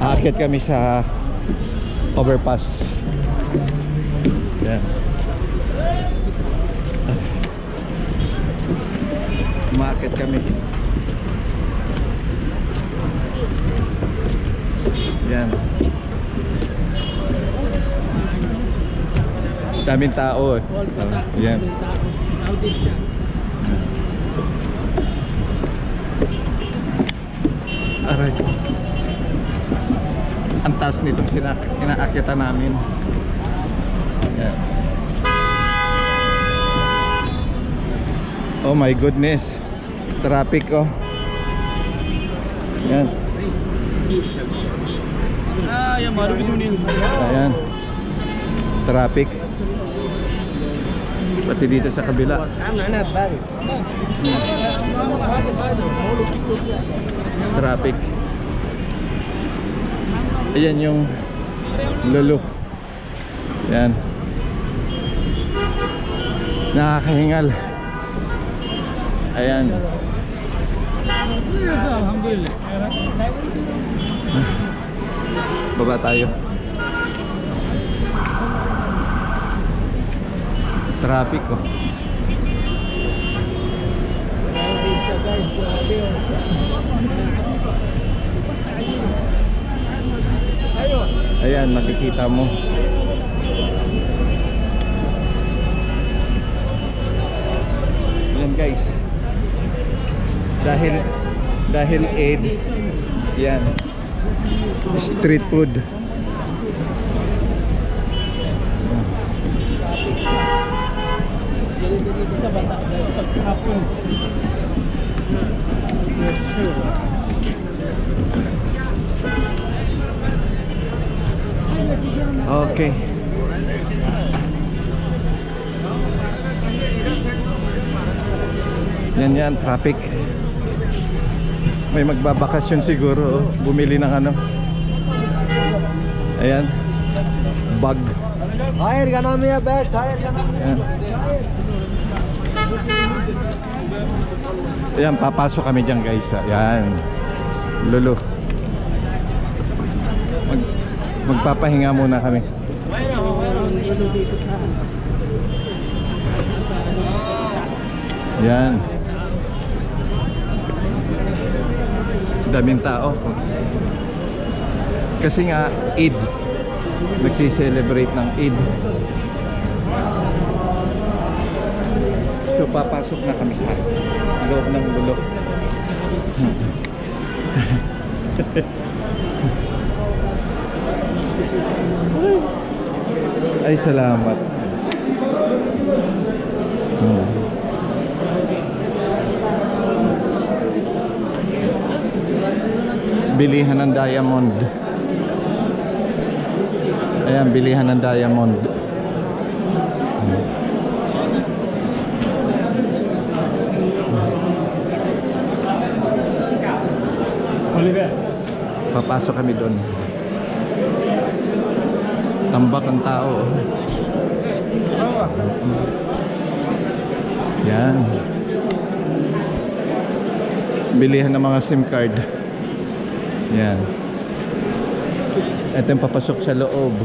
Aakyat kami sa overpass. Yan. Umakyat kami. Yan. Daming tao eh. Yan. Aray. Ang taas nitong inaakyatan namin. Yan. Oh my goodness. Traffic oh. Yan. Ayan. Traffic. Pati dito sa kabila. Traffic. Ayan yung lulu. Yan. Nakakahingal. Ayan. Baba tayo. Traffic oh. Ayan, makikita mo. Ayan guys. Dahil Eid. Yan. Street food. Okay. Yan, traffic. May magbabakasyon siguro, oh. Bumili ng ano. Ayan. Bag. Air ka namin ya, bag. Air ka namin. Ayan, papasok kami dyan guys. Ayan. Lulu. Magpapahinga muna kami. Yan. Daming tao. Kasi nga Eid. Nagsi-celebrate ng Eid. So papasok na kami sa loob ng bulok. Ay, salamat. Bilihan ng diamond. Ayan, bilihan ng diamond. Papasok kami doon. Tambak ang tao. Yan. Bilihan ng mga SIM card. Yan. Ito yung papasok sa loob.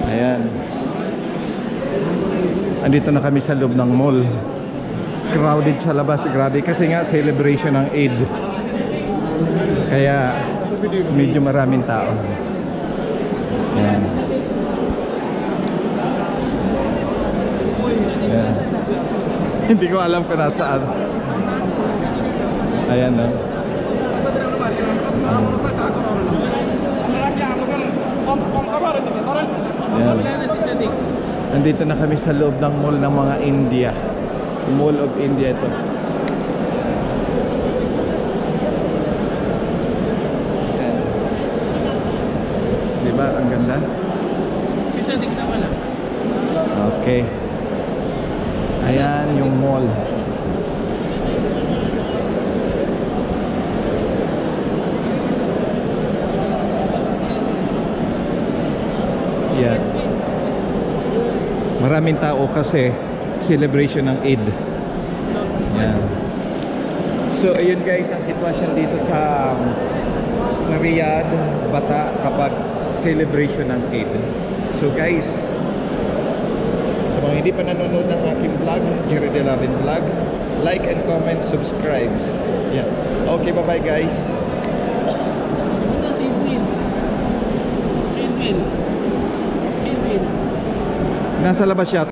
Ayan. Andito na kami sa loob ng mall. Crowded sa labas, grabe. Kasi nga celebration ng Eid. Kaya medyo maraming tao. Ayan. Ayan. Hindi ko alam kung nasaan. Ayan no. Ayan. Nandito na kami sa loob ng mall ng mga India. Mall of India ito. Ayan. Diba? Ang ganda. Okay. Ayan yung mall. Yan. Maraming tao kasi celebration ng Eid. Yan. So ayun guys ang sitwasyon dito sa Riyadh, Bata kapag celebration ng Eid. So guys, sa mga hindi pa nanonood ng aking vlog, Jerry Delavin Vlog, like and comment, subscribe. Yeah. Okay, bye-bye guys. Nasa labas siya.